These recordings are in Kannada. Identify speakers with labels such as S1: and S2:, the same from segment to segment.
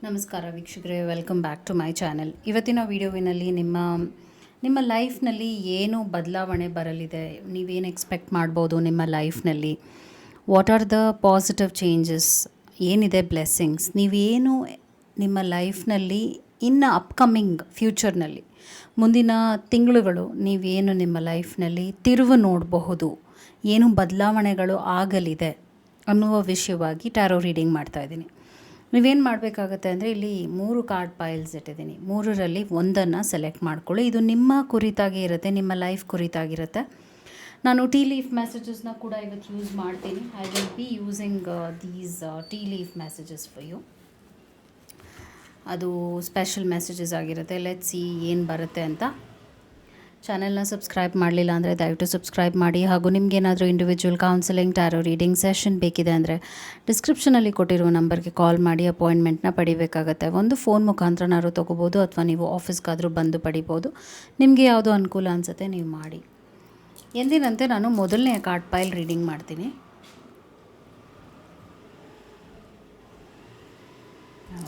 S1: ನಮಸ್ಕಾರ ವೀಕ್ಷಕರೇ, welcome back to my channel. ಇವತ್ತಿನ ವಿಡಿಯೋವಿನಲ್ಲಿ ನಿಮ್ಮ ಲೈಫ್ನಲ್ಲಿ ಏನು ಬದಲಾವಣೆ ಬರಲಿದೆ, ನೀವೇನು ಎಕ್ಸ್ಪೆಕ್ಟ್ ಮಾಡ್ಬೋದು ನಿಮ್ಮ ಲೈಫ್ನಲ್ಲಿ, what are the positive changes, ಏನಿದೆ ಬ್ಲೆಸ್ಸಿಂಗ್ಸ್, ನೀವೇನು ನಿಮ್ಮ ಲೈಫ್ನಲ್ಲಿ ಇನ್ನು ಅಪ್ಕಮಿಂಗ್ ಫ್ಯೂಚರ್ನಲ್ಲಿ ಮುಂದಿನ ತಿಂಗಳುಗಳು ನೀವೇನು ನಿಮ್ಮ ಲೈಫ್ನಲ್ಲಿ ತಿರುವು ನೋಡಬಹುದು, ಏನು ಬದಲಾವಣೆಗಳು ಆಗಲಿದೆ ಅನ್ನುವ ವಿಷಯವಾಗಿ ಟ್ಯಾರೋ ರೀಡಿಂಗ್ ಮಾಡ್ತಾಯಿದ್ದೀನಿ. ನೀವೇನು ಮಾಡಬೇಕಾಗತ್ತೆ ಅಂದರೆ, ಇಲ್ಲಿ 3 ಕಾರ್ಡ್ ಪೈಲ್ಸ್ ಇಟ್ಟಿದ್ದೀನಿ. 3ರಲ್ಲಿ ಒಂದನ್ನು ಸೆಲೆಕ್ಟ್ ಮಾಡ್ಕೊಳ್ಳಿ. ಇದು ನಿಮ್ಮ ಕುರಿತಾಗಿ ಇರುತ್ತೆ, ನಿಮ್ಮ ಲೈಫ್ ಕುರಿತಾಗಿರುತ್ತೆ. ನಾನು ಟೀ ಲೀಫ್ ಮೆಸೇಜಸ್ನ ಕೂಡ ಇವತ್ತು ಯೂಸ್ ಮಾಡ್ತೀನಿ. I will be using these tea leaf messages for you. ಅದು ಸ್ಪೆಷಲ್ ಮೆಸೇಜಸ್ ಆಗಿರುತ್ತೆ. ಲೆಟ್ಸ್ ಸಿ ಏನು ಬರುತ್ತೆ ಅಂತ. ಚಾನೆಲ್ನ ಸಬ್ಸ್ಕ್ರೈಬ್ ಮಾಡಲಿಲ್ಲ ಅಂದರೆ ದಯವಿಟ್ಟು ಸಬ್ಸ್ಕ್ರೈಬ್ ಮಾಡಿ. ಹಾಗೂ ನಿಮಗೇನಾದರೂ individual counselling, tarot reading session ಬೇಕಿದೆ ಅಂದರೆ ಡಿಸ್ಕ್ರಿಪ್ಷನಲ್ಲಿ ಕೊಟ್ಟಿರುವ ನಂಬರ್ಗೆ ಕಾಲ್ ಮಾಡಿ ಅಪಾಯಿಂಟ್ಮೆಂಟ್ನ ಪಡಿಬೇಕಾಗತ್ತೆ. ಒಂದು ಫೋನ್ ಮುಖಾಂತರನಾದ್ರು ತೊಗೋಬೋದು, ಅಥವಾ ನೀವು ಆಫೀಸ್ಗಾದರೂ ಬಂದು ಪಡಿಬೋದು. ನಿಮಗೆ ಯಾವುದು ಅನುಕೂಲ ಅನಿಸುತ್ತೆ ನೀವು ಮಾಡಿ. ಎಂದಿನಂತೆ ನಾನು ಮೊದಲನೇ ಕಾರ್ಡ್ ಪೈಲ್ ರೀಡಿಂಗ್ ಮಾಡ್ತೀನಿ.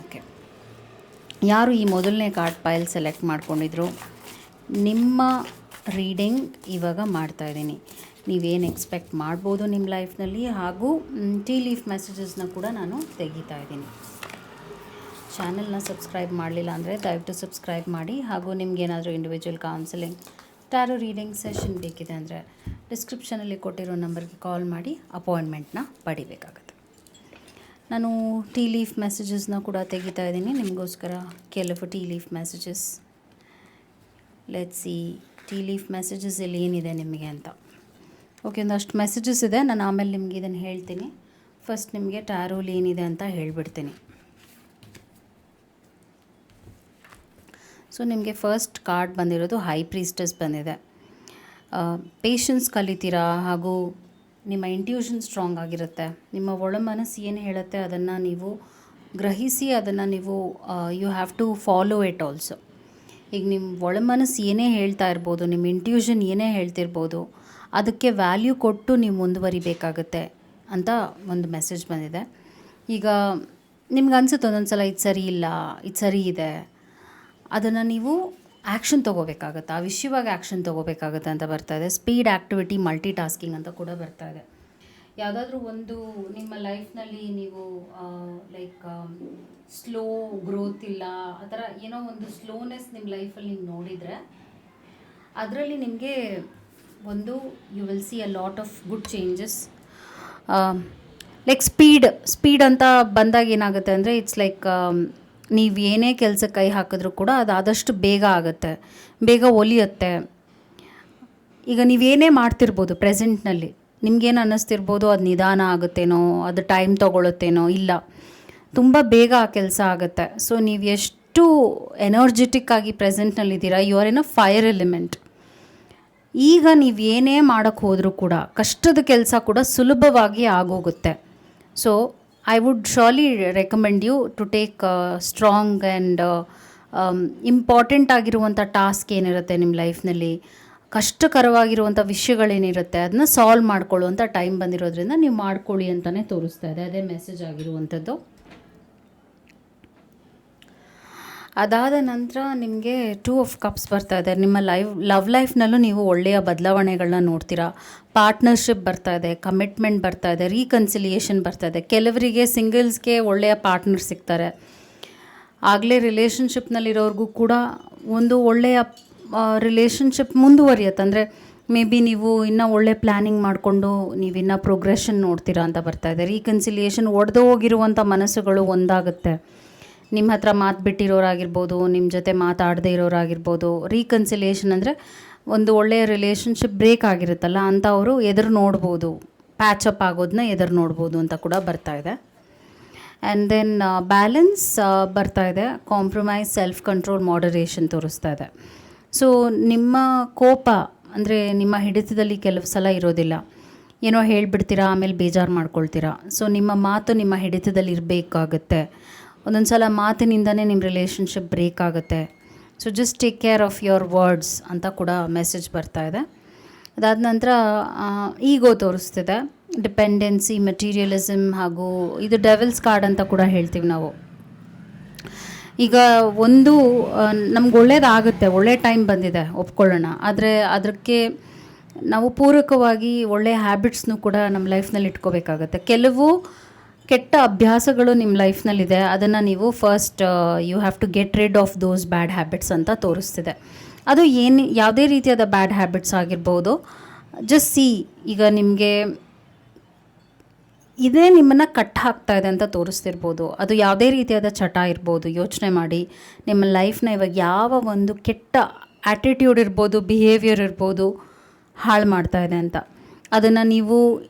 S1: ಓಕೆ, ಯಾರು ಈ ಮೊದಲನೇ ಕಾರ್ಡ್ ಪೈಲ್ ಸೆಲೆಕ್ಟ್ ಮಾಡ್ಕೊಂಡಿದ್ರು, ನಿಮ್ಮ ರೀಡಿಂಗ್ ಇವಾಗ ಮಾಡ್ತಾಯಿದ್ದೀನಿ. ನೀವೇನು ಎಕ್ಸ್ಪೆಕ್ಟ್ ಮಾಡ್ಬೋದು ನಿಮ್ಮ ಲೈಫ್ನಲ್ಲಿ, ಹಾಗೂ ಟೀ ಲೀಫ್ ಮೆಸೇಜಸ್ನ ಕೂಡ ನಾನು ತೆಗಿತಾ ಇದ್ದೀನಿ. ಚಾನೆಲ್ನ ಸಬ್ಸ್ಕ್ರೈಬ್ ಮಾಡಲಿಲ್ಲ ಅಂದರೆ ದಯವಿಟ್ಟು ಸಬ್ಸ್ಕ್ರೈಬ್ ಮಾಡಿ. ಹಾಗೂ ನಿಮಗೇನಾದರೂ individual counselling, tarot reading session ಬೇಕಿದೆ ಅಂದರೆ ಡಿಸ್ಕ್ರಿಪ್ಷನಲ್ಲಿ ಕೊಟ್ಟಿರೋ ನಂಬರ್ಗೆ ಕಾಲ್ ಮಾಡಿ ಅಪಾಯಿಂಟ್ಮೆಂಟ್ನ ಪಡಿಬೇಕಾಗತ್ತೆ. ನಾನು ಟೀ ಲೀಫ್ ಮೆಸೇಜಸ್ನ ಕೂಡ ತೆಗಿತಾ ಇದ್ದೀನಿ ನಿಮಗೋಸ್ಕರ. ಕೆಲವು tea leaf messages, let's see tea leaf messages ಇಲ್ಲಿ ಏನಿದೆ ನಿಮಗೆ ಅಂತ. ಓಕೆ, ಒಂದಷ್ಟು ಮೆಸೇಜಸ್ ಇದೆ, ನಾನು ಆಮೇಲೆ ನಿಮಗೆ ಇದನ್ನು ಹೇಳ್ತೀನಿ. ಫಸ್ಟ್ ನಿಮಗೆ ಟ್ಯಾರೋಲಿ ಏನಿದೆ ಅಂತ ಹೇಳಿಬಿಡ್ತೀನಿ. ಸೊ ನಿಮಗೆ ಫಸ್ಟ್ ಕಾರ್ಡ್ ಬಂದಿರೋದು ಹೈ ಪ್ರೀಸ್ಟಸ್ ಬಂದಿದೆ. ಪೇಷನ್ಸ್ ಕಲಿತೀರಾ, ಹಾಗೂ ನಿಮ್ಮ ಇಂಟ್ಯೂಷನ್ ಸ್ಟ್ರಾಂಗ್ ಆಗಿರುತ್ತೆ. ನಿಮ್ಮ ಒಳ ಮನಸ್ಸು ಏನು ಹೇಳುತ್ತೆ ಅದನ್ನು ನೀವು ಗ್ರಹಿಸಿ, ಅದನ್ನು ನೀವು you have to follow it also. ಈಗ ನಿಮ್ಮ ಒಳ ಮನಸ್ಸು ಏನೇ ಹೇಳ್ತಾ ಇರ್ಬೋದು, ನಿಮ್ಮ ಇಂಟ್ಯೂಷನ್ ಏನೇ ಹೇಳ್ತಿರ್ಬೋದು, ಅದಕ್ಕೆ ವ್ಯಾಲ್ಯೂ ಕೊಟ್ಟು ನೀವು ಮುಂದುವರಿಬೇಕಾಗತ್ತೆ ಅಂತ ಒಂದು ಮೆಸೇಜ್ ಬಂದಿದೆ. ಈಗ ನಿಮ್ಗೆ ಅನ್ಸುತ್ತೆ ಒಂದೊಂದು ಸಲ ಇದು ಸರಿ ಇಲ್ಲ, ಇದು ಸರಿ ಇದೆ, ಅದನ್ನು ನೀವು ಆ್ಯಕ್ಷನ್ ತೊಗೋಬೇಕಾಗತ್ತೆ, ಆ ವಿಷಯವಾಗಿ ಆ್ಯಕ್ಷನ್ ತೊಗೋಬೇಕಾಗತ್ತೆ ಅಂತ ಬರ್ತಾಯಿದೆ. ಸ್ಪೀಡ್ ಆ್ಯಕ್ಟಿವಿಟಿ, ಮಲ್ಟಿ ಟಾಸ್ಕಿಂಗ್ ಅಂತ ಕೂಡ ಬರ್ತಾಯಿದೆ. ಯಾವುದಾದ್ರೂ ಒಂದು ನಿಮ್ಮ ಲೈಫ್ನಲ್ಲಿ ನೀವು ಲೈಕ್ ಸ್ಲೋ ಗ್ರೋತ್ ಇಲ್ಲ, ಆ ಥರ ಏನೋ ಒಂದು ಸ್ಲೋನೆಸ್ ನಿಮ್ಮ ಲೈಫಲ್ಲಿ ನೀವು ನೋಡಿದರೆ, ಅದರಲ್ಲಿ ನಿಮಗೆ ಒಂದು you will see a lot of good changes. Like speed ಅಂತ ಬಂದಾಗ ಏನಾಗುತ್ತೆ ಅಂದರೆ, ಇಟ್ಸ್ ಲೈಕ್ ನೀವು ಏನೇ ಕೆಲಸಕ್ಕೆ ಕೈ ಹಾಕಿದ್ರೂ ಕೂಡ ಅದು ಆದಷ್ಟು ಬೇಗ ಆಗುತ್ತೆ, ಬೇಗ ಒಲಿಯುತ್ತೆ. ಈಗ ನೀವೇನೇ ಮಾಡ್ತಿರ್ಬೋದು ಪ್ರೆಸೆಂಟ್ನಲ್ಲಿ, ನಿಮಗೇನು ಅನ್ನಿಸ್ತಿರ್ಬೋದು ಅದು ನಿಧಾನ ಆಗುತ್ತೇನೋ, ಅದು ಟೈಮ್ ತೊಗೊಳುತ್ತೇನೋ, ಇಲ್ಲ, ತುಂಬ ಬೇಗ ಆ ಕೆಲಸ ಆಗುತ್ತೆ. ಸೊ ನೀವು ಎಷ್ಟು ಎನರ್ಜೆಟಿಕ್ ಆಗಿ ಪ್ರೆಸೆಂಟ್ನಲ್ಲಿದ್ದೀರಾ, you are in a fire element. ಈಗ ನೀವು ಏನೇ ಮಾಡೋಕ್ಕೆ ಹೋದರೂ ಕೂಡ ಕಷ್ಟದ ಕೆಲಸ ಕೂಡ ಸುಲಭವಾಗಿ ಆಗೋಗುತ್ತೆ. So I would surely recommend you to take strong and important ಆಗಿರುವಂಥ ಟಾಸ್ಕ್ ಏನಿರುತ್ತೆ ನಿಮ್ಮ ಲೈಫ್ನಲ್ಲಿ, ಕಷ್ಟಕರವಾಗಿರುವಂಥ ವಿಷಯಗಳೇನಿರುತ್ತೆ ಅದನ್ನ ಸಾಲ್ವ್ ಮಾಡ್ಕೊಳ್ಳುವಂಥ ಟೈಮ್ ಬಂದಿರೋದ್ರಿಂದ ನೀವು ಮಾಡ್ಕೊಳ್ಳಿ ಅಂತಲೇ ತೋರಿಸ್ತಾ ಇದೆ. ಅದೇ ಮೆಸೇಜ್ ಆಗಿರುವಂಥದ್ದು. ಅದಾದ ನಂತರ ನಿಮಗೆ 2 ಆಫ್ ಕಪ್ಸ್ ಬರ್ತಾ ಇದೆ. ನಿಮ್ಮ ಲವ್ ಲೈಫ್ನಲ್ಲೂ ನೀವು ಒಳ್ಳೆಯ ಬದಲಾವಣೆಗಳನ್ನ ನೋಡ್ತೀರಾ. ಪಾರ್ಟ್ನರ್ಶಿಪ್ ಬರ್ತಾ ಇದೆ, ಕಮಿಟ್ಮೆಂಟ್ ಬರ್ತಾ ಇದೆ, ರೀಕನ್ಸಿಲಿಯೇಷನ್ ಬರ್ತಾ ಇದೆ. ಕೆಲವರಿಗೆ ಸಿಂಗಲ್ಸ್ಗೆ ಒಳ್ಳೆಯ ಪಾರ್ಟ್ನರ್ ಸಿಗ್ತಾರೆ. ಆಗಲೇ ರಿಲೇಷನ್ಶಿಪ್ನಲ್ಲಿರೋರಿಗೂ ಕೂಡ ಒಂದು ಒಳ್ಳೆಯ ರಿಲೇಷನ್ಶಿಪ್ ಮುಂದುವರಿಯುತ್ತೆ. ಅಂದರೆ ಮೇ ಬಿ ನೀವು ಇನ್ನೂ ಒಳ್ಳೆ ಪ್ಲ್ಯಾನಿಂಗ್ ಮಾಡಿಕೊಂಡು ನೀವು ಇನ್ನೂ ಪ್ರೋಗ್ರೆಷನ್ ನೋಡ್ತೀರಾ ಅಂತ ಬರ್ತಾಯಿದೆ. ರೀಕನ್ಸಿಲಿಯೇಷನ್, ಒಡೆದು ಹೋಗಿರುವಂಥ ಮನಸ್ಸುಗಳು ಒಂದಾಗುತ್ತೆ. ನಿಮ್ಮ ಹತ್ರ ಮಾತು ಬಿಟ್ಟಿರೋರಾಗಿರ್ಬೋದು, ನಿಮ್ಮ ಜೊತೆ ಮಾತಾಡದೇ ಇರೋರಾಗಿರ್ಬೋದು. ರೀಕನ್ಸಿಲಿಯೇಷನ್ ಅಂದರೆ ಒಂದು ಒಳ್ಳೆಯ ರಿಲೇಷನ್ಶಿಪ್ ಬ್ರೇಕ್ ಆಗಿರುತ್ತಲ್ಲ ಅಂಥವರು ಎದುರು ನೋಡ್ಬೋದು, ಪ್ಯಾಚಪ್ ಆಗೋದನ್ನ ಎದುರು ನೋಡ್ಬೋದು ಅಂತ ಕೂಡ ಬರ್ತಾಯಿದೆ. ಆ್ಯಂಡ್ ದೆನ್ ಬ್ಯಾಲೆನ್ಸ್ ಬರ್ತಾ ಇದೆ. ಕಾಂಪ್ರಮೈಸ್, ಸೆಲ್ಫ್ ಕಂಟ್ರೋಲ್, ಮಾಡರೇಷನ್ ತೋರಿಸ್ತಾ ಇದೆ. ಸೊ ನಿಮ್ಮ ಕೋಪ ಅಂದರೆ ನಿಮ್ಮ ಹಿಡಿತದಲ್ಲಿ ಕೆಲವು ಸಲ ಇರೋದಿಲ್ಲ. ಏನೋ ಹೇಳಿಬಿಡ್ತೀರಾ, ಆಮೇಲೆ ಬೇಜಾರು ಮಾಡ್ಕೊಳ್ತೀರಾ. ಸೊ ನಿಮ್ಮ ಮಾತು ನಿಮ್ಮ ಹಿಡಿತದಲ್ಲಿ ಇರಬೇಕಾಗತ್ತೆ. ಒಂದೊಂದು ಸಲ ಮಾತಿನಿಂದನೇ ನಿಮ್ಮ ರಿಲೇಷನ್ಶಿಪ್ ಬ್ರೇಕ್ ಆಗುತ್ತೆ. So just take care of your words ಅಂತ ಕೂಡ ಮೆಸೇಜ್ ಬರ್ತಾ ಇದೆ. ಅದಾದ ನಂತರ ಈಗೋ ತೋರಿಸ್ತಿದೆ. ಡಿಪೆಂಡೆನ್ಸಿ, ಮೆಟೀರಿಯಲಿಸಮ್, ಹಾಗೂ ಇದು ಡೆವಿಲ್ಸ್ ಕಾರ್ಡ್ ಅಂತ ಕೂಡ ಹೇಳ್ತೀವಿ ನಾವು. ಈಗ ಒಂದು ನಮ್ಗೆ ಒಳ್ಳೇದಾಗುತ್ತೆ, ಒಳ್ಳೆ ಟೈಮ್ ಬಂದಿದೆ ಒಪ್ಕೊಳ್ಳೋಣ. ಆದರೆ ಅದಕ್ಕೆ ನಾವು ಪೂರಕವಾಗಿ ಒಳ್ಳೆಯ ಹ್ಯಾಬಿಟ್ಸ್ನೂ ಕೂಡ ನಮ್ಮ ಲೈಫ್ನಲ್ಲಿ ಇಟ್ಕೋಬೇಕಾಗತ್ತೆ. ಕೆಲವು ಕೆಟ್ಟ ಅಭ್ಯಾಸಗಳು ನಿಮ್ಮ ಲೈಫ್ನಲ್ಲಿದೆ, ಅದನ್ನು ನೀವು first you have to get rid of those bad habits ಅಂತ ತೋರಿಸ್ತಿದೆ. ಅದು ಯಾವುದೇ ರೀತಿಯಾದ ಬ್ಯಾಡ್ ಹ್ಯಾಬಿಟ್ಸ್ ಆಗಿರ್ಬೋದು. ಜಸ್ಟ್ ಸಿ, ಈಗ ನಿಮಗೆ ಇದೇ ನಿಮ್ಮನ್ನು ಕಟ್ ಹಾಕ್ತಾ ಇದೆ ಅಂತ ತೋರಿಸ್ತಿರ್ಬೋದು. ಅದು ಯಾವುದೇ ರೀತಿಯಾದ ಚಟ ಇರ್ಬೋದು. ಯೋಚನೆ ಮಾಡಿ, ನಿಮ್ಮ ಲೈಫ್ನ ಇವಾಗ ಯಾವ ಒಂದು ಕೆಟ್ಟ ಆ್ಯಟಿಟ್ಯೂಡ್ ಇರ್ಬೋದು, ಬಿಹೇವಿಯರ್ ಇರ್ಬೋದು ಹಾಳು ಮಾಡ್ತಾ ಇದೆ ಅಂತ. ಅದನ್ನು ನೀವು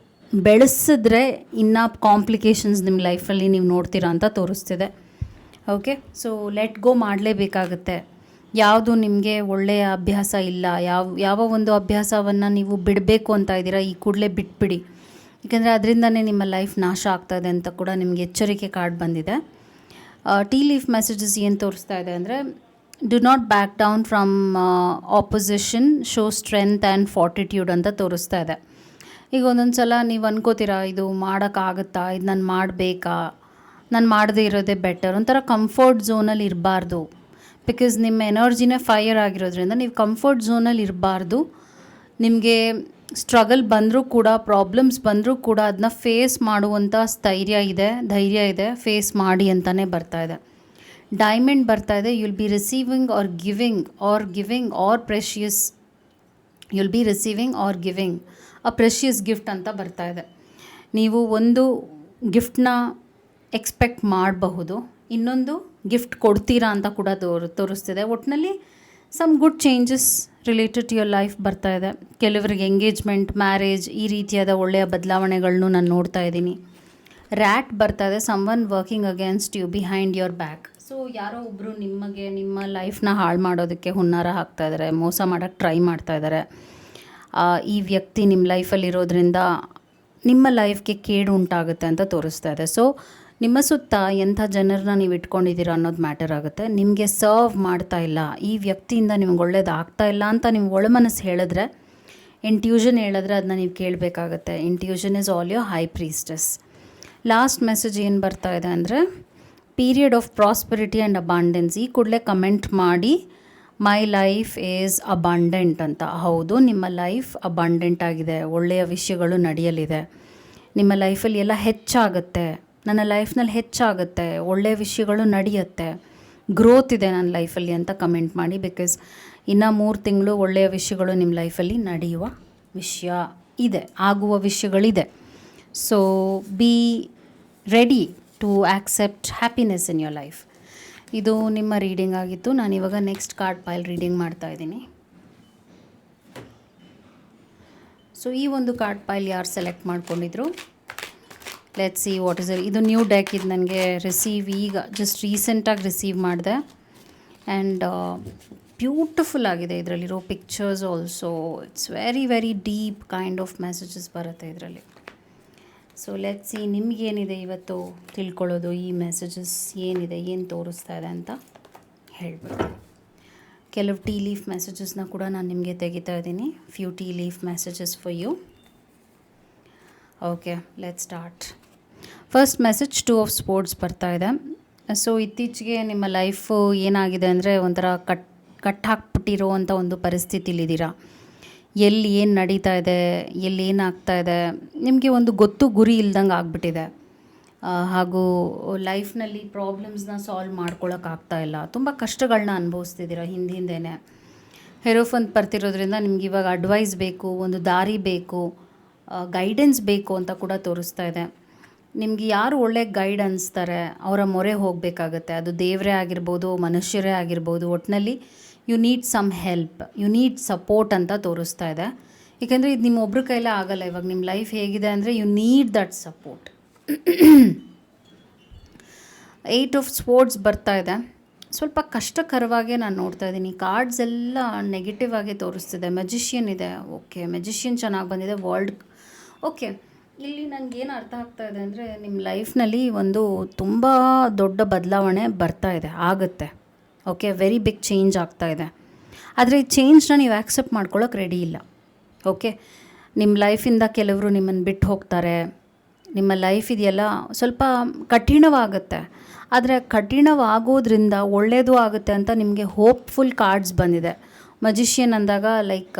S1: ಬೆಳೆಸಿದ್ರೆ ಇನ್ನೂ ಕಾಂಪ್ಲಿಕೇಶನ್ಸ್ ನಿಮ್ಮ ಲೈಫಲ್ಲಿ ನೀವು ನೋಡ್ತೀರಾ ಅಂತ ತೋರಿಸ್ತಿದೆ. ಓಕೆ, ಸೊ ಲೆಟ್ ಗೋ ಮಾಡಲೇಬೇಕಾಗುತ್ತೆ. ಯಾವುದು ನಿಮಗೆ ಒಳ್ಳೆಯ ಅಭ್ಯಾಸ ಇಲ್ಲ, ಯಾವ ಒಂದು ಅಭ್ಯಾಸವನ್ನು ನೀವು ಬಿಡಬೇಕು ಅಂತ ಇದ್ದೀರಾ, ಈ ಕೂಡಲೇ ಬಿಟ್ಬಿಡಿ. ಏಕೆಂದರೆ ಅದರಿಂದನೇ ನಿಮ್ಮ ಲೈಫ್ ನಾಶ ಆಗ್ತಾಯಿದೆ ಅಂತ ಕೂಡ ನಿಮಗೆ ಎಚ್ಚರಿಕೆ ಕಾರ್ಡ್ ಬಂದಿದೆ. ಟೀ ಲೀಫ್ ಮೆಸೇಜಸ್ ಏನು ತೋರಿಸ್ತಾ ಇದೆ ಅಂದರೆ, do not back down from opposition, show strength and fortitude ಅಂತ ತೋರಿಸ್ತಾ ಇದೆ. ಈಗ ಒಂದೊಂದು ಸಲ ನೀವು ಅನ್ಕೋತೀರಾ, ಇದು ಮಾಡೋಕ್ಕಾಗುತ್ತಾ, ಇದು ನಾನು ಮಾಡಬೇಕಾ, ನಾನು ಮಾಡದೇ ಇರೋದೇ ಬೆಟರ್. ಒಂಥರ ಕಂಫರ್ಟ್ ಝೋನಲ್ಲಿ ಇರಬಾರ್ದು. ಬಿಕಾಸ್ ನಿಮ್ಮ ಎನರ್ಜಿನೇ ಫೈರ್ ಆಗಿರೋದ್ರಿಂದ ನೀವು ಕಂಫರ್ಟ್ ಝೋನಲ್ಲಿ ಇರಬಾರ್ದು. ನಿಮಗೆ ಸ್ಟ್ರಗಲ್ ಬಂದರೂ ಕೂಡ, ಪ್ರಾಬ್ಲಮ್ಸ್ ಬಂದರೂ ಕೂಡ ಅದನ್ನ ಫೇಸ್ ಮಾಡುವಂಥ ಧೈರ್ಯ ಇದೆ, ಫೇಸ್ ಮಾಡಿ ಅಂತಲೇ ಬರ್ತಾ ಇದೆ. ಡೈಮಂಡ್ ಬರ್ತಾ ಇದೆ, you'll be receiving or giving or precious, you'll be receiving or giving a precious gift ಅಂತ ಬರ್ತಾ ಇದೆ. ನೀವು ಒಂದು ಗಿಫ್ಟ್ನ ಎಕ್ಸ್ಪೆಕ್ಟ್ ಮಾಡಬಹುದು, ಇನ್ನೊಂದು ಗಿಫ್ಟ್ ಕೊಡ್ತೀರಾ ಅಂತ ಕೂಡ ತೋರಿಸ್ತಿದೆ. ಒಟ್ಟಿನಲ್ಲಿ some good changes related to your life ಬರ್ತಾ ಇದೆ. ಕೆಲವರಿಗೆ ಎಂಗೇಜ್ಮೆಂಟ್, ಮ್ಯಾರೇಜ್, ಈ ರೀತಿಯಾದ ಒಳ್ಳೆಯ ಬದಲಾವಣೆಗಳನ್ನು ನಾನು ನೋಡ್ತಾ ಇದ್ದೀನಿ. ರ್ಯಾಟ್ ಬರ್ತಾ ಇದೆ, someone working against you behind your back. So ಯಾರೋ ಒಬ್ಬರು ನಿಮ್ಮ ಲೈಫ್ನ ಹಾಳು ಮಾಡೋದಕ್ಕೆ ಹುನ್ನಾರ ಹಾಕ್ತಾ ಇದ್ದಾರೆ, ಮೋಸ ಮಾಡೋಕ್ಕೆ ಟ್ರೈ ಮಾಡ್ತಾ ಇದ್ದಾರೆ. ಈ ವ್ಯಕ್ತಿ ನಿಮ್ಮ ಲೈಫಲ್ಲಿರೋದ್ರಿಂದ ನಿಮ್ಮ ಲೈಫ್ಗೆ ಕೇಡು ಉಂಟಾಗುತ್ತೆ ಅಂತ ತೋರಿಸ್ತಾ ಇದೆ. ಸೊ ನಿಮ್ಮ ಸುತ್ತ ಎಂಥ ಜನರನ್ನ ನೀವು ಇಟ್ಕೊಂಡಿದ್ದೀರಾ ಅನ್ನೋದು ಮ್ಯಾಟರ್ ಆಗುತ್ತೆ. ನಿಮಗೆ ಸರ್ವ್ ಮಾಡ್ತಾ ಇಲ್ಲ, ಈ ವ್ಯಕ್ತಿಯಿಂದ ನಿಮ್ಗೆ ಒಳ್ಳೇದು ಆಗ್ತಾ ಇಲ್ಲ ಅಂತ ನೀವು ಒಳಮನಸ್ಸು ಹೇಳಿದ್ರೆ, ಇಂಟ್ಯೂಷನ್ ಹೇಳಿದ್ರೆ ಅದನ್ನ ನೀವು ಕೇಳಬೇಕಾಗತ್ತೆ. Intuition is all your high priestess. Last message ಏನು ಬರ್ತಾ ಇದೆ ಅಂದರೆ, period of prosperity and abundance. ಈ ಕೂಡಲೇ ಕಮೆಂಟ್ ಮಾಡಿ, ಮೈ ಲೈಫ್ ಈಸ್ ಅಬಾಂಡೆಂಟ್ ಅಂತ. ಹೌದು, ನಿಮ್ಮ ಲೈಫ್ ಅಬಾಂಡೆಂಟ್ ಆಗಿದೆ, ಒಳ್ಳೆಯ ವಿಷಯಗಳು ನಡೆಯಲಿದೆ. ನಿಮ್ಮ ಲೈಫಲ್ಲಿ ಎಲ್ಲ ಹೆಚ್ಚಾಗುತ್ತೆ, ನನ್ನ ಲೈಫ್ನಲ್ಲಿ ಹೆಚ್ಚಾಗುತ್ತೆ, ಒಳ್ಳೆಯ ವಿಷಯಗಳು ನಡೆಯುತ್ತೆ, ಗ್ರೋತ್ ಇದೆ ನನ್ನ ಲೈಫಲ್ಲಿ ಅಂತ ಕಮೆಂಟ್ ಮಾಡಿ. ಬಿಕಾಸ್ ಇನ್ನು 3 ತಿಂಗಳು ಒಳ್ಳೆಯ ವಿಷಯಗಳು ನಿಮ್ಮ ಲೈಫಲ್ಲಿ ನಡೆಯುವ ವಿಷಯ ಇದೆ, ಆಗುವ ವಿಷಯಗಳಿದೆ. So be ready to accept happiness in your life. ಇದು ನಿಮ್ಮ ರೀಡಿಂಗ್ ಆಗಿತ್ತು. ನಾನಿವಾಗ ನೆಕ್ಸ್ಟ್ ಕಾರ್ಡ್ ಪೈಲ್ ರೀಡಿಂಗ್ ಮಾಡ್ತಾ ಇದ್ದೀನಿ. ಸೊ ಈ ಒಂದು ಕಾರ್ಡ್ ಪೈಲ್ ಯಾರು ಸೆಲೆಕ್ಟ್ ಮಾಡ್ಕೊಂಡಿದ್ರು, ಲೆಟ್ಸ್ ಸಿ ವಾಟ್ ಇಸ್ ಇದು ನ್ಯೂ ಡೆಕ್. ಇದು ನನಗೆ ಈಗ ಜಸ್ಟ್ ರೀಸೆಂಟಾಗಿ ರಿಸೀವ್ ಮಾಡಿದೆ. ಆ್ಯಂಡ್ ಬ್ಯೂಟಿಫುಲ್ ಆಗಿದೆ. ಇದರಲ್ಲಿರೋ pictures also, it's very very deep kind of messages ಬರುತ್ತೆ ಇದರಲ್ಲಿ. ಸೊ ಲೆಟ್ಸ್ ಸಿ ನಿಮಗೇನಿದೆ ಇವತ್ತು ತಿಳ್ಕೊಳ್ಳೋದು, ಈ ಮೆಸೇಜಸ್ ಏನಿದೆ, ಏನು ತೋರಿಸ್ತಾ ಇದೆ ಅಂತ ಹೇಳ್ಬೋದು. ಕೆಲವು ಟೀ ಲೀಫ್ ಮೆಸೇಜಸ್ನ ಕೂಡ ನಾನು ನಿಮಗೆ ತೆಗಿತಾ ಇದ್ದೀನಿ. Few tea leaf messages for you. Okay, let's start. First message 2 of swords ಬರ್ತಾ ಇದೆ. ಸೊ ಇತ್ತೀಚೆಗೆ ನಿಮ್ಮ ಲೈಫು ಏನಾಗಿದೆ ಅಂದರೆ, ಒಂಥರ ಕಟ್ ಹಾಕ್ಬಿಟ್ಟಿರುವಂಥ ಒಂದು ಪರಿಸ್ಥಿತಿಲಿದ್ದೀರಾ. ಎಲ್ಲಿ ಏನು ನಡೀತಾ ಇದೆ, ಎಲ್ಲಿ ಏನಾಗ್ತಾ ಇದೆ, ನಿಮಗೆ ಒಂದು ಗೊತ್ತು ಗುರಿ ಇಲ್ದಂಗೆ ಆಗಿಬಿಟ್ಟಿದೆ. ಹಾಗೂ ಲೈಫ್ನಲ್ಲಿ ಪ್ರಾಬ್ಲಮ್ಸ್ನ ಸಾಲ್ವ್ ಮಾಡ್ಕೊಳ್ಳೋಕ್ಕಾಗ್ತಾ ಇಲ್ಲ. ತುಂಬ ಕಷ್ಟಗಳನ್ನ ಅನುಭವಿಸ್ತಿದ್ದೀರಾ ಹಿಂದಿಂದೇನೆ. ಹೆರೋಫಂತ್ ಬರ್ತಿರೋದ್ರಿಂದ ನಿಮ್ಗೆ ಇವಾಗ ಅಡ್ವೈಸ್ ಬೇಕು, ಒಂದು ದಾರಿ ಬೇಕು, ಗೈಡೆನ್ಸ್ ಬೇಕು ಅಂತ ಕೂಡ ತೋರಿಸ್ತಾ ಇದೆ. ನಿಮಗೆ ಯಾರು ಒಳ್ಳೆ ಗೈಡ್ ಅನಿಸ್ತಾರೆ ಅವರ ಮೊರೆ ಹೋಗಬೇಕಾಗತ್ತೆ. ಅದು ದೇವರೇ ಆಗಿರ್ಬೋದು, ಮನುಷ್ಯರೇ ಆಗಿರ್ಬೋದು. ಒಟ್ಟಿನಲ್ಲಿ you need some help, you need support ಅಂತ ತೋರಿಸ್ತಾ ಇದೆ. ಏಕೆಂದರೆ ಇದು ನಿಮ್ಮ ಒಬ್ಬರ ಕೈಲೇ ಆಗಲ್ಲ. ಇವಾಗ ನಿಮ್ಮ ಲೈಫ್ ಹೇಗಿದೆ ಅಂದರೆ, you need that support. 8 of swords ಬರ್ತಾ ಇದೆ. ಸ್ವಲ್ಪ ಕಷ್ಟಕರವಾಗೇ ನಾನು ನೋಡ್ತಾ ಇದ್ದೀನಿ. ಕಾರ್ಡ್ಸ್ ಎಲ್ಲ ನೆಗೆಟಿವ್ ಆಗಿ ತೋರಿಸ್ತಿದೆ. ಮೆಜಿಷಿಯನ್ ಇದೆ, ಓಕೆ, ಮೆಜಿಷಿಯನ್ ಚೆನ್ನಾಗಿ ಬಂದಿದೆ. ಓಕೆ, ಇಲ್ಲಿ ನನಗೇನು ಅರ್ಥ ಆಗ್ತಾ ಇದೆ ಅಂದರೆ, ನಿಮ್ಮ ಲೈಫ್ನಲ್ಲಿ ಒಂದು ತುಂಬ ದೊಡ್ಡ ಬದಲಾವಣೆ ಬರ್ತಾ ಇದೆ, ಆಗುತ್ತೆ. ಓಕೆ, ವೆರಿ ಬಿಗ್ ಚೇಂಜ್ ಆಗ್ತಾ ಇದೆ. ಆದರೆ ಈ ಚೇಂಜ್ನ ನೀವು ಆ್ಯಕ್ಸೆಪ್ಟ್ ಮಾಡ್ಕೊಳ್ಳೋಕೆ ರೆಡಿ ಇಲ್ಲ. ಓಕೆ, ನಿಮ್ಮ ಲೈಫಿಂದ ಕೆಲವರು ನಿಮ್ಮನ್ನು ಬಿಟ್ಟು ಹೋಗ್ತಾರೆ. ನಿಮ್ಮ ಲೈಫ್ ಇದೆಯಲ್ಲ ಸ್ವಲ್ಪ ಕಠಿಣವಾಗುತ್ತೆ. ಆದರೆ ಕಠಿಣವಾಗೋದ್ರಿಂದ ಒಳ್ಳೆಯದು ಆಗುತ್ತೆ ಅಂತ ನಿಮಗೆ ಹೋಪ್ಫುಲ್ ಕಾರ್ಡ್ಸ್ ಬಂದಿದೆ. ಮಜಿಷಿಯನ್ ಅಂದಾಗ ಲೈಕ್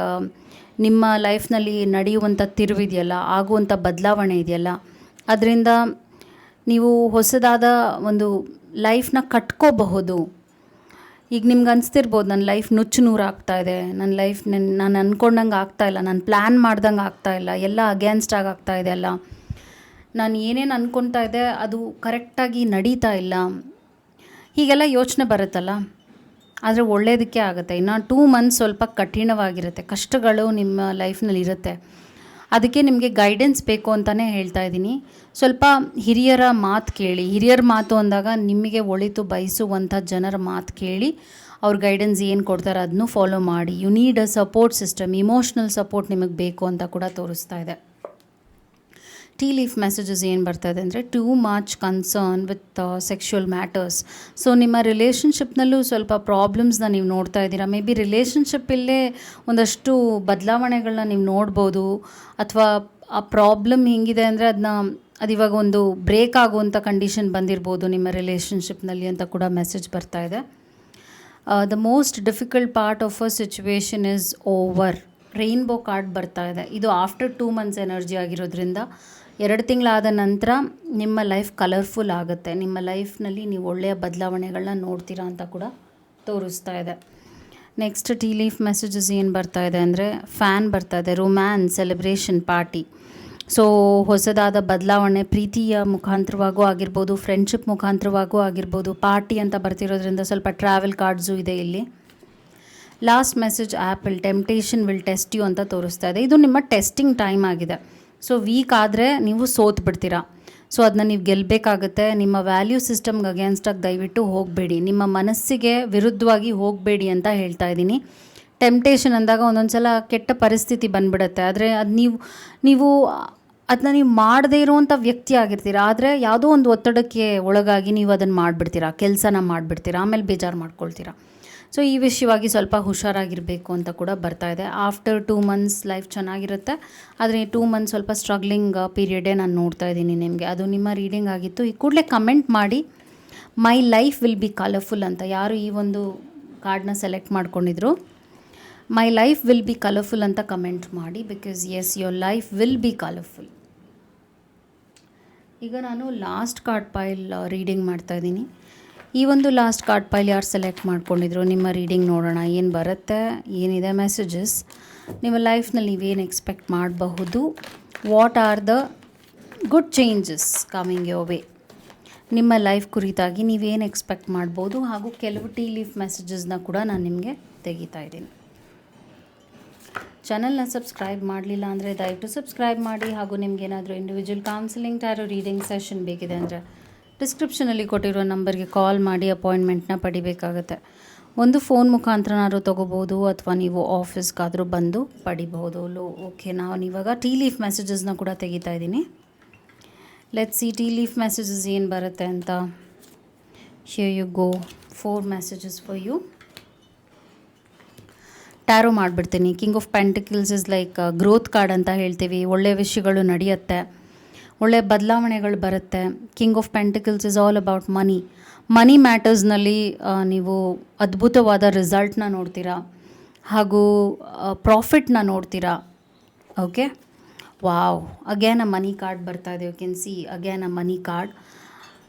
S1: ನಿಮ್ಮ ಲೈಫ್ನಲ್ಲಿ ನಡೆಯುವಂಥ ತಿರುವಿದೆಯಲ್ಲ, ಆಗುವಂಥ ಬದಲಾವಣೆ ಇದೆಯಲ್ಲ, ಅದರಿಂದ ನೀವು ಹೊಸದಾದ ಒಂದು ಲೈಫ್ನ ಕಟ್ಕೋಬಹುದು. ಈಗ ನಿಮ್ಗೆ ಅನಿಸ್ತಿರ್ಬೋದು, ನನ್ನ ಲೈಫ್ ನುಚ್ಚು ನೂರು ಆಗ್ತಾಯಿದೆ, ನನ್ನ ಲೈಫ್ ನಾನು ಅಂದ್ಕೊಂಡಂಗೆ ಆಗ್ತಾಯಿಲ್ಲ, ನಾನು ಪ್ಲ್ಯಾನ್ ಮಾಡ್ದಂಗೆ ಆಗ್ತಾಯಿಲ್ಲ, ಎಲ್ಲ ಅಗೇನ್ಸ್ಟ್ ಆಗ್ತಾಯಿದೆ ಅಲ್ಲ, ನಾನು ಏನೇನು ಅಂದ್ಕೊತಾ ಇದ್ದೆ ಅದು ಕರೆಕ್ಟಾಗಿ ನಡೀತಾ ಇಲ್ಲ, ಹೀಗೆಲ್ಲ ಯೋಚನೆ ಬರುತ್ತಲ್ಲ. ಆದರೆ ಒಳ್ಳೆಯದಕ್ಕೆ ಆಗುತ್ತೆ. ಇನ್ನು 2 ಮಂತ್ಸ್ ಸ್ವಲ್ಪ ಕಠಿಣವಾಗಿರುತ್ತೆ, ಕಷ್ಟಗಳು ನಿಮ್ಮ ಲೈಫ್ನಲ್ಲಿ ಇರುತ್ತೆ. ಅದಕ್ಕೆ ನಿಮಗೆ ಗೈಡೆನ್ಸ್ ಬೇಕು ಅಂತಲೇ ಹೇಳ್ತಾ ಇದ್ದೀನಿ. ಸ್ವಲ್ಪ ಹಿರಿಯರ ಮಾತು ಕೇಳಿ. ಹಿರಿಯರ ಮಾತು ಅಂದಾಗ ನಿಮಗೆ ಒಳಿತು ಬಯಸುವಂಥ ಜನರ ಮಾತು ಕೇಳಿ, ಅವ್ರ ಗೈಡೆನ್ಸ್ ಏನು ಕೊಡ್ತಾರೆ ಅದನ್ನು ಫಾಲೋ ಮಾಡಿ. You need a support system, emotional support ನಿಮಗೆ ಬೇಕು ಅಂತ ಕೂಡ ತೋರಿಸ್ತಾ ಇದೆ. ಟೀ ಲೀಫ್ ಮೆಸೇಜಸ್ ಏನು ಬರ್ತಾಯಿದೆ ಅಂದರೆ, too much concern with sexual matters. So ನಿಮ್ಮ ರಿಲೇಷನ್ಶಿಪ್ನಲ್ಲೂ ಸ್ವಲ್ಪ ಪ್ರಾಬ್ಲಮ್ಸ್ನ ನೀವು ನೋಡ್ತಾ ಇದ್ದೀರಾ. ಮೇ ಬಿ ರಿಲೇಷನ್ಶಿಪ್ಪಲ್ಲೇ ಒಂದಷ್ಟು ಬದಲಾವಣೆಗಳನ್ನ ನೀವು ನೋಡ್ಬೋದು, ಅಥವಾ ಆ ಪ್ರಾಬ್ಲಮ್ ಹೆಂಗಿದೆ ಅಂದರೆ ಅದಿವಾಗ ಒಂದು ಬ್ರೇಕ್ ಆಗುವಂಥ ಕಂಡೀಷನ್ ಬಂದಿರ್ಬೋದು ನಿಮ್ಮ ರಿಲೇಷನ್ಶಿಪ್ನಲ್ಲಿ ಅಂತ ಕೂಡ ಮೆಸೇಜ್ ಬರ್ತಾ ಇದೆ. The most difficult part of a situation is over. Rainbow card ಬರ್ತಾ ಇದೆ. ಇದು ಆಫ್ಟರ್ 2 ಮಂತ್ಸ್ ಎನರ್ಜಿ ಆಗಿರೋದ್ರಿಂದ 2 ತಿಂಗಳಾದ ನಂತರ ನಿಮ್ಮ ಲೈಫ್ ಕಲರ್ಫುಲ್ ಆಗುತ್ತೆ. ನಿಮ್ಮ ಲೈಫ್ನಲ್ಲಿ ನೀವು ಒಳ್ಳೆಯ ಬದಲಾವಣೆಗಳನ್ನ ನೋಡ್ತೀರಾ ಅಂತ ಕೂಡ ತೋರಿಸ್ತಾ ಇದೆ. ನೆಕ್ಸ್ಟ್ ಟೀ ಲೀಫ್ ಮೆಸೇಜಸ್ ಏನು ಬರ್ತಾ ಇದೆ ಅಂದರೆ, ಫ್ಯಾನ್ ಬರ್ತಾ ಇದೆ, ರೊಮ್ಯಾನ್ಸ್, ಸೆಲೆಬ್ರೇಷನ್, ಪಾರ್ಟಿ. ಸೊ ಹೊಸದಾದ ಬದಲಾವಣೆ ಪ್ರೀತಿಯ ಮುಖಾಂತರವಾಗೂ ಆಗಿರ್ಬೋದು, ಫ್ರೆಂಡ್ಶಿಪ್ ಮುಖಾಂತರವಾಗೂ ಆಗಿರ್ಬೋದು. ಪಾರ್ಟಿ ಅಂತ ಬರ್ತಿರೋದ್ರಿಂದ ಸ್ವಲ್ಪ ಟ್ರಾವೆಲ್ ಕಾರ್ಡ್ಸು ಇದೆ ಇಲ್ಲಿ. Last message apple, temptation will test you ಅಂತ ತೋರಿಸ್ತಾ ಇದೆ. ಇದು ನಿಮ್ಮ ಟೆಸ್ಟಿಂಗ್ ಟೈಮ್ ಆಗಿದೆ. ಸೊ ವೀಕ್ ಆದರೆ ನೀವು ಸೋತು ಬಿಡ್ತೀರಾ. ಸೊ ಅದನ್ನ ನೀವು ಗೆಲ್ಲಬೇಕಾಗತ್ತೆ. ನಿಮ್ಮ ವ್ಯಾಲ್ಯೂ ಸಿಸ್ಟಮ್ಗೆ ಅಗೇನ್ಸ್ಟಾಗಿ ದಯವಿಟ್ಟು ಹೋಗಬೇಡಿ, ನಿಮ್ಮ ಮನಸ್ಸಿಗೆ ವಿರುದ್ಧವಾಗಿ ಹೋಗಬೇಡಿ ಅಂತ ಹೇಳ್ತಾ ಇದ್ದೀನಿ. ಟೆಂಪ್ಟೇಷನ್ ಅಂದಾಗ ಒಂದೊಂದು ಸಲ ಕೆಟ್ಟ ಪರಿಸ್ಥಿತಿ ಬಂದ್ಬಿಡುತ್ತೆ, ಆದರೆ ಅದು ನೀವು ಅದನ್ನ ನೀವು ಮಾಡದೇ ಇರುವಂಥ ವ್ಯಕ್ತಿ ಆಗಿರ್ತೀರ. ಆದರೆ ಯಾವುದೋ ಒಂದು ಒತ್ತಡಕ್ಕೆ ಒಳಗಾಗಿ ನೀವು ಅದನ್ನು ಮಾಡಿಬಿಡ್ತೀರಾ, ಕೆಲಸನ ಮಾಡಿಬಿಡ್ತೀರಾ, ಆಮೇಲೆ ಬೇಜಾರು ಮಾಡ್ಕೊಳ್ತೀರಾ. ಸೊ ಈ ವಿಷಯವಾಗಿ ಸ್ವಲ್ಪ ಹುಷಾರಾಗಿರಬೇಕು ಅಂತ ಕೂಡ ಬರ್ತಾ ಇದೆ. ಆಫ್ಟರ್ 2 ಮಂತ್ಸ್ ಲೈಫ್ ಚೆನ್ನಾಗಿರುತ್ತೆ, ಆದರೆ 2 ಮಂತ್ಸ್ ಸ್ವಲ್ಪ ಸ್ಟ್ರಗ್ಲಿಂಗ್ ಪೀರಿಯಡೇ ನಾನು ನೋಡ್ತಾ ಇದ್ದೀನಿ ನಿಮಗೆ. ಅದು ನಿಮ್ಮ ರೀಡಿಂಗ್ ಆಗಿತ್ತು. ಈ ಕೂಡಲೇ ಕಮೆಂಟ್ ಮಾಡಿ my life will be colourful ಅಂತ. ಯಾರು ಈ ಒಂದು ಕಾರ್ಡ್ನ ಸೆಲೆಕ್ಟ್ ಮಾಡ್ಕೊಂಡಿದ್ರು, my life will be colourful ಅಂತ ಕಮೆಂಟ್ ಮಾಡಿ. Because yes, your life will be colourful. ಈಗ ನಾನು ಲಾಸ್ಟ್ ಕಾರ್ಡ್ ಪೈಲ್ ರೀಡಿಂಗ್ ಮಾಡ್ತಾಯಿದ್ದೀನಿ. ಈ ಒಂದು ಲಾಸ್ಟ್ ಕಾರ್ಡ್ ಪೈಲ್ ಯಾರು ಸೆಲೆಕ್ಟ್ ಮಾಡ್ಕೊಂಡಿದ್ರು, ನಿಮ್ಮ ರೀಡಿಂಗ್ ನೋಡೋಣ ಏನು ಬರುತ್ತೆ, ಏನಿದೆ ಮೆಸೇಜಸ್, ನಿಮ್ಮ ಲೈಫ್ನಲ್ಲಿ ನೀವೇನು ಎಕ್ಸ್ಪೆಕ್ಟ್ ಮಾಡಬಹುದು, what are the good changes coming your way. ನಿಮ್ಮ ಲೈಫ್ ಕುರಿತಾಗಿ ನೀವೇನು ಎಕ್ಸ್ಪೆಕ್ಟ್ ಮಾಡ್ಬೋದು, ಹಾಗೂ ಕೆಲವು ಟೀ ಲೀಫ್ ಮೆಸೇಜಸ್ನ ಕೂಡ ನಾನು ನಿಮಗೆ ತೆಗಿತಾ ಇದ್ದೀನಿ. ಚಾನಲ್ನ ಸಬ್ಸ್ಕ್ರೈಬ್ ಮಾಡಲಿಲ್ಲ ಅಂದರೆ ದಯವಿಟ್ಟು ಸಬ್ಸ್ಕ್ರೈಬ್ ಮಾಡಿ. ಹಾಗೂ ನಿಮಗೇನಾದರೂ individual counselling tarot reading session ಬೇಕಿದೆ ಅಂದರೆ ಡಿಸ್ಕ್ರಿಪ್ಷನಲ್ಲಿ ಕೊಟ್ಟಿರೋ ನಂಬರ್ಗೆ ಕಾಲ್ ಮಾಡಿ ಅಪಾಯಿಂಟ್ಮೆಂಟ್ನ ಪಡಿಬೇಕಾಗತ್ತೆ. ಒಂದು ಫೋನ್ ಮುಖಾಂತರನಾದ್ರೂ ತೊಗೋಬೋದು, ಅಥವಾ ನೀವು ಆಫೀಸ್ಗಾದರೂ ಬಂದು ಪಡಿಬಹುದು. ಓಕೆ, ನಾನು ಇವಾಗ ಟೀ ಲೀಫ್ ಮೆಸೇಜಸ್ನ ಕೂಡ ತೆಗಿತಾ ಇದ್ದೀನಿ. Let's see tea leaf messages ಏನು ಬರುತ್ತೆ ಅಂತ. Here you go, 4 messages for you. Tarot ಮಾಡಿಬಿಡ್ತೀನಿ. King of pentacles is like growth card ಅಂತ ಹೇಳ್ತೀವಿ. ಒಳ್ಳೆಯ ವಿಷಯಗಳು ನಡೆಯುತ್ತೆ, ಒಳ್ಳೆಯ ಬದಲಾವಣೆಗಳು ಬರುತ್ತೆ. King of pentacles is all about money ಮ್ಯಾಟರ್ಸ್ನಲ್ಲಿ ನೀವು ಅದ್ಭುತವಾದ ರಿಸಲ್ಟ್ನ ನೋಡ್ತೀರಾ, ಹಾಗೂ ಪ್ರಾಫಿಟ್ನ ನೋಡ್ತೀರಾ. Okay, wow, again a money card ಬರ್ತಾ ಇದೆ. You can see again a money card.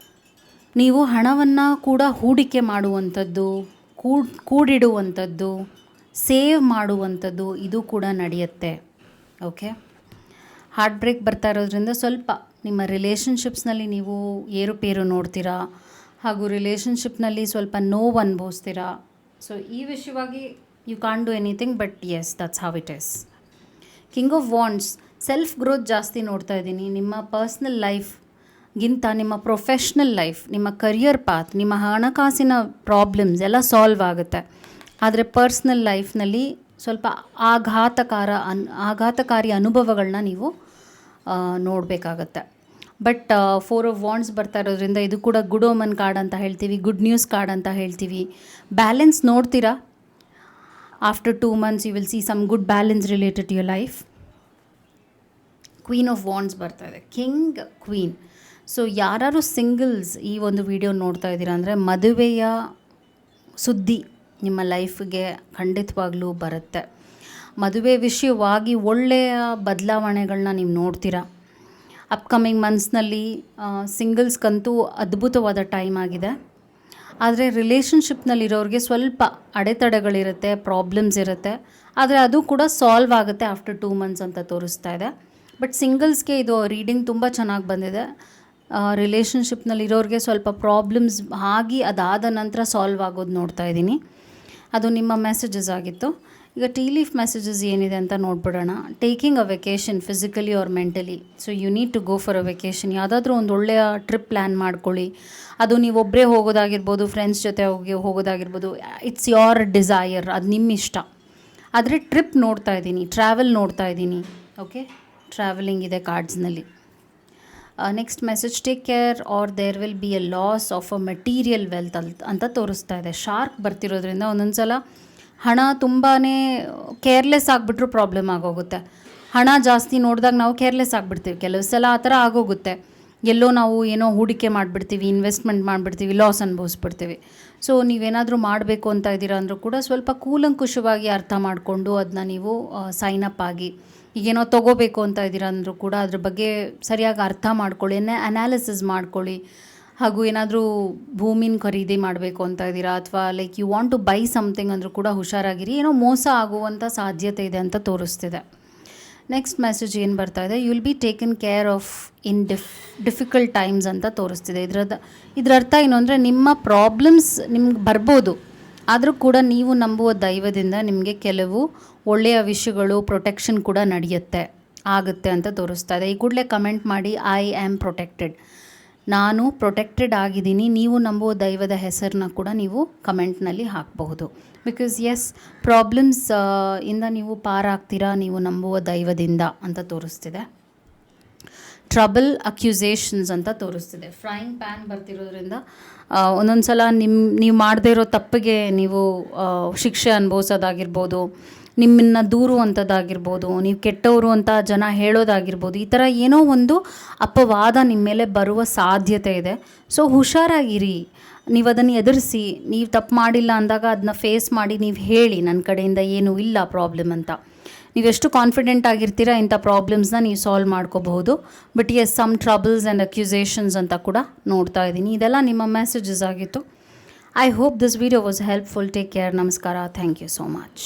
S1: ನೀವು ಹಣವನ್ನು ಕೂಡ ಹೂಡಿಕೆ ಮಾಡುವಂಥದ್ದು, ಕೂಡಿಡುವಂಥದ್ದು, ಸೇವ್ ಮಾಡುವಂಥದ್ದು, ಇದು ಕೂಡ ನಡೆಯುತ್ತೆ. ಓಕೆ, ಹಾರ್ಟ್ ಬ್ರೇಕ್ ಬರ್ತಾ ಇರೋದ್ರಿಂದ ಸ್ವಲ್ಪ ನಿಮ್ಮ ರಿಲೇಷನ್ಶಿಪ್ಸ್ನಲ್ಲಿ ನೀವು ಏರುಪೇರು ನೋಡ್ತೀರಾ, ಹಾಗೂ ರಿಲೇಷನ್ಶಿಪ್ನಲ್ಲಿ ಸ್ವಲ್ಪ ನೋವು ಅನುಭವಿಸ್ತೀರಾ. ಸೊ ಈ ವಿಷಯವಾಗಿ you can't do anything, but yes, that's how it is. King of wands, self growth ಜಾಸ್ತಿ ನೋಡ್ತಾ ಇದ್ದೀನಿ. ನಿಮ್ಮ ಪರ್ಸ್ನಲ್ ಲೈಫ್ಗಿಂತ ನಿಮ್ಮ ಪ್ರೊಫೆಷ್ನಲ್ ಲೈಫ್, ನಿಮ್ಮ ಕರಿಯರ್ ಪಾತ್, ನಿಮ್ಮ ಹಣಕಾಸಿನ ಪ್ರಾಬ್ಲಮ್ಸ್ ಎಲ್ಲ ಸಾಲ್ವ್ ಆಗುತ್ತೆ. ಆದರೆ ಪರ್ಸ್ನಲ್ ಲೈಫ್ನಲ್ಲಿ ಸ್ವಲ್ಪ ಆಘಾತಕಾರಿ ಅನುಭವಗಳನ್ನ ನೀವು ನೋಡಬೇಕಾಗತ್ತೆ. ಬಟ್ 4 ಆಫ್ ವಾಂಡ್ಸ್ ಬರ್ತಾ ಇರೋದ್ರಿಂದ ಇದು ಕೂಡ ಗುಡ್ ಓಮನ್ ಕಾರ್ಡ್ ಅಂತ ಹೇಳ್ತೀವಿ, ಗುಡ್ ನ್ಯೂಸ್ ಕಾರ್ಡ್ ಅಂತ ಹೇಳ್ತೀವಿ. ಬ್ಯಾಲೆನ್ಸ್ ನೋಡ್ತೀರಾ. After 2 months you will see some good balance related to your life. Queen of wands ಬರ್ತಾ ಇದೆ, ಕಿಂಗ್, ಕ್ವೀನ್. ಸೊ ಯಾರು ಸಿಂಗಲ್ಸ್ ಈ ಒಂದು ವಿಡಿಯೋ ನೋಡ್ತಾ ಇದ್ದೀರಾ ಅಂದರೆ ಮದುವೆಯ ಸುದ್ದಿ ನಿಮ್ಮ ಲೈಫ್ಗೆ ಖಂಡಿತವಾಗ್ಲೂ ಬರುತ್ತೆ. ಮದುವೆ ವಿಷಯವಾಗಿ ಒಳ್ಳೆಯ ಬದಲಾವಣೆಗಳನ್ನ ನೀವು ನೋಡ್ತೀರಾ. ಅಪ್ಕಮಿಂಗ್ ಮಂತ್ಸ್ನಲ್ಲಿ ಸಿಂಗಲ್ಸ್ಗಂತೂ ಅದ್ಭುತವಾದ ಟೈಮ್ ಆಗಿದೆ. ಆದರೆ ರಿಲೇಷನ್ಶಿಪ್ನಲ್ಲಿರೋರಿಗೆ ಸ್ವಲ್ಪ ಅಡೆತಡೆಗಳಿರುತ್ತೆ, ಪ್ರಾಬ್ಲಮ್ಸ್ ಇರುತ್ತೆ. ಆದರೆ ಅದು ಕೂಡ ಸಾಲ್ವ್ ಆಗುತ್ತೆ ಆಫ್ಟರ್ 2 ಮಂತ್ಸ್ ಅಂತ ತೋರಿಸ್ತಾ ಇದೆ. ಬಟ್ ಸಿಂಗಲ್ಸ್ಗೆ ಇದು ರೀಡಿಂಗ್ ತುಂಬ ಚೆನ್ನಾಗಿ ಬಂದಿದೆ. ರಿಲೇಷನ್ಶಿಪ್ನಲ್ಲಿರೋರಿಗೆ ಸ್ವಲ್ಪ ಪ್ರಾಬ್ಲಮ್ಸ್ ಆಗಿ ಅದಾದ ನಂತರ ಸಾಲ್ವ್ ಆಗೋದು ನೋಡ್ತಾ ಇದ್ದೀನಿ. ಅದು ನಿಮ್ಮ ಮೆಸೇಜಸ್ ಆಗಿತ್ತು. ಈಗ ಟೀ ಲೀಫ್ ಮೆಸೇಜಸ್ ಏನಿದೆ ಅಂತ ನೋಡ್ಬಿಡೋಣ. Taking a vacation physically or mentally. So you need to go for a vacation. ಯಾವುದಾದ್ರೂ ಒಂದು ಒಳ್ಳೆಯ ಟ್ರಿಪ್ ಪ್ಲ್ಯಾನ್ ಮಾಡ್ಕೊಳ್ಳಿ. ಅದು ನೀವು ಒಬ್ಬರೇ ಹೋಗೋದಾಗಿರ್ಬೋದು, ಫ್ರೆಂಡ್ಸ್ ಜೊತೆ ಹೋಗೋದಾಗಿರ್ಬೋದು. ಇಟ್ಸ್ ಯೋರ್ ಡಿಸೈರ್, ಅದು ನಿಮ್ಮ ಇಷ್ಟ. ಆದರೆ ಟ್ರಿಪ್ ನೋಡ್ತಾ ಇದ್ದೀನಿ, ಟ್ರಾವೆಲ್ ನೋಡ್ತಾ ಇದ್ದೀನಿ. ಓಕೆ, ಟ್ರಾವೆಲಿಂಗ್ ಇದೆ ಕಾರ್ಡ್ಸ್ನಲ್ಲಿ. Next message, take care or there will be a loss of a material wealth ಅಂತ ತೋರಿಸ್ತಾ ಇದೆ. ಶಾರ್ಕ್ ಬರ್ತಿರೋದ್ರಿಂದ ಒಂದೊಂದು ಸಲ ಹಣ ತುಂಬಾ ಕೇರ್ಲೆಸ್ ಆಗಿಬಿಟ್ರೂ ಪ್ರಾಬ್ಲಮ್ ಆಗೋಗುತ್ತೆ. ಹಣ ಜಾಸ್ತಿ ನೋಡಿದಾಗ ನಾವು ಕೇರ್ಲೆಸ್ ಆಗಿಬಿಡ್ತೀವಿ. ಕೆಲವು ಸಲ ಆ ಥರ ಆಗೋಗುತ್ತೆ. ಎಲ್ಲೋ ನಾವು ಏನೋ ಹೂಡಿಕೆ ಮಾಡಿಬಿಡ್ತೀವಿ, ಇನ್ವೆಸ್ಟ್ಮೆಂಟ್ ಮಾಡಿಬಿಡ್ತೀವಿ, ಲಾಸ್ ಅನುಭವಿಸ್ಬಿಡ್ತೀವಿ. ಸೊ ನೀವೇನಾದರೂ ಮಾಡಬೇಕು ಅಂತ ಇದ್ದೀರಾ ಅಂದರೂ ಕೂಡ ಸ್ವಲ್ಪ ಕೂಲಂಕುಷವಾಗಿ ಅರ್ಥ ಮಾಡಿಕೊಂಡು ಅದನ್ನ ನೀವು ಸೈನ್ ಅಪ್ ಆಗಿ, ಈಗೇನೋ ತೊಗೋಬೇಕು ಅಂತ ಇದ್ದೀರಾ ಅಂದರೂ ಕೂಡ ಅದ್ರ ಬಗ್ಗೆ ಸರಿಯಾಗಿ ಅರ್ಥ ಮಾಡ್ಕೊಳ್ಳಿ, ಅನಾಲಿಸಿಸ್ ಮಾಡ್ಕೊಳ್ಳಿ. ಹಾಗೂ ಏನಾದರೂ ಭೂಮಿನ ಖರೀದಿ ಮಾಡಬೇಕು ಅಂತ ಇದ್ದೀರಾ ಅಥವಾ like you want to buy something ಅಂದರೂ ಕೂಡ ಹುಷಾರಾಗಿರಿ. ಏನೋ ಮೋಸ ಆಗುವಂಥ ಸಾಧ್ಯತೆ ಇದೆ ಅಂತ ತೋರಿಸ್ತಿದೆ. ನೆಕ್ಸ್ಟ್ ಮೆಸೇಜ್ ಏನು ಬರ್ತಾ ಇದೆ, you will be taken care of in difficult times ಅಂತ ತೋರಿಸ್ತಿದೆ. ಇದರ ಅರ್ಥ ಏನು ಅಂದರೆ ನಿಮ್ಮ ಪ್ರಾಬ್ಲಮ್ಸ್ ನಿಮ್ಗೆ ಬರ್ಬೋದು, ಆದರೂ ಕೂಡ ನೀವು ನಂಬುವ ದೈವದಿಂದ ನಿಮಗೆ ಕೆಲವು ಒಳ್ಳೆಯ ವಿಷಯಗಳು, ಪ್ರೊಟೆಕ್ಷನ್ ಕೂಡ ಆಗುತ್ತೆ ಅಂತ ತೋರಿಸ್ತಾ ಇದೆ. ಈ ಕೂಡಲೇ ಕಮೆಂಟ್ ಮಾಡಿ, ಐ ಆಮ್ ಪ್ರೊಟೆಕ್ಟೆಡ್. ನಾನು ಪ್ರೊಟೆಕ್ಟೆಡ್ ಆಗಿದ್ದೀನಿ. ನೀವು ನಂಬುವ ದೈವದ ಹೆಸರನ್ನ ಕೂಡ ನೀವು ಕಮೆಂಟ್ನಲ್ಲಿ ಹಾಕಬಹುದು. ಬಿಕಾಸ್ ಎಸ್, ಪ್ರಾಬ್ಲಮ್ಸ್ ಇಂದ ನೀವು ಪಾರಾಗ್ತೀರಾ ನೀವು ನಂಬುವ ದೈವದಿಂದ ಅಂತ ತೋರಿಸ್ತಿದೆ. ಟ್ರಬಲ್ ಅಕ್ಯುಸೇಷನ್ಸ್ ಅಂತ ತೋರಿಸ್ತಿದೆ. ಫ್ರೈಯಿಂಗ್ ಪ್ಯಾನ್ ಬರ್ತಿರೋದ್ರಿಂದ ಒಂದೊಂದು ಸಲ ನೀವು ಮಾಡದೇ ಇರೋ ತಪ್ಪಿಗೆ ನೀವು ಶಿಕ್ಷೆ ಅನುಭವಿಸೋದಾಗಿರ್ಬೋದು, ನಿಮ್ಮನ್ನು ದೂರುವಂಥದ್ದಾಗಿರ್ಬೋದು, ನೀವು ಕೆಟ್ಟವರು ಅಂತ ಜನ ಹೇಳೋದಾಗಿರ್ಬೋದು. ಈ ಥರ ಏನೋ ಒಂದು ಅಪವಾದ ನಿಮ್ಮ ಮೇಲೆ ಬರುವ ಸಾಧ್ಯತೆ ಇದೆ. ಸೊ ಹುಷಾರಾಗಿರಿ. ನೀವು ಅದನ್ನು ಎದುರಿಸಿ, ನೀವು ತಪ್ಪು ಮಾಡಿಲ್ಲ ಅಂದಾಗ ಅದನ್ನ ಫೇಸ್ ಮಾಡಿ ನೀವು ಹೇಳಿ, ನನ್ನ ಕಡೆಯಿಂದ ಏನೂ ಇಲ್ಲ ಪ್ರಾಬ್ಲಮ್ ಅಂತ. ನೀವೆಷ್ಟು ಕಾನ್ಫಿಡೆಂಟ್ ಆಗಿರ್ತೀರಾ ಇಂಥ ಪ್ರಾಬ್ಲಮ್ಸ್ನ ನೀವು ಸಾಲ್ವ್ ಮಾಡ್ಕೋಬಹುದು. But yes, some troubles and accusations ಅಂತ ಕೂಡ ನೋಡ್ತಾ ಇದ್ದೀನಿ. ಇದೆಲ್ಲ ನಿಮ್ಮ ಮೆಸೇಜಸ್ ಆಗಿತ್ತು. I hope this video was helpful. Take care. ನಮಸ್ಕಾರ. Thank you so much.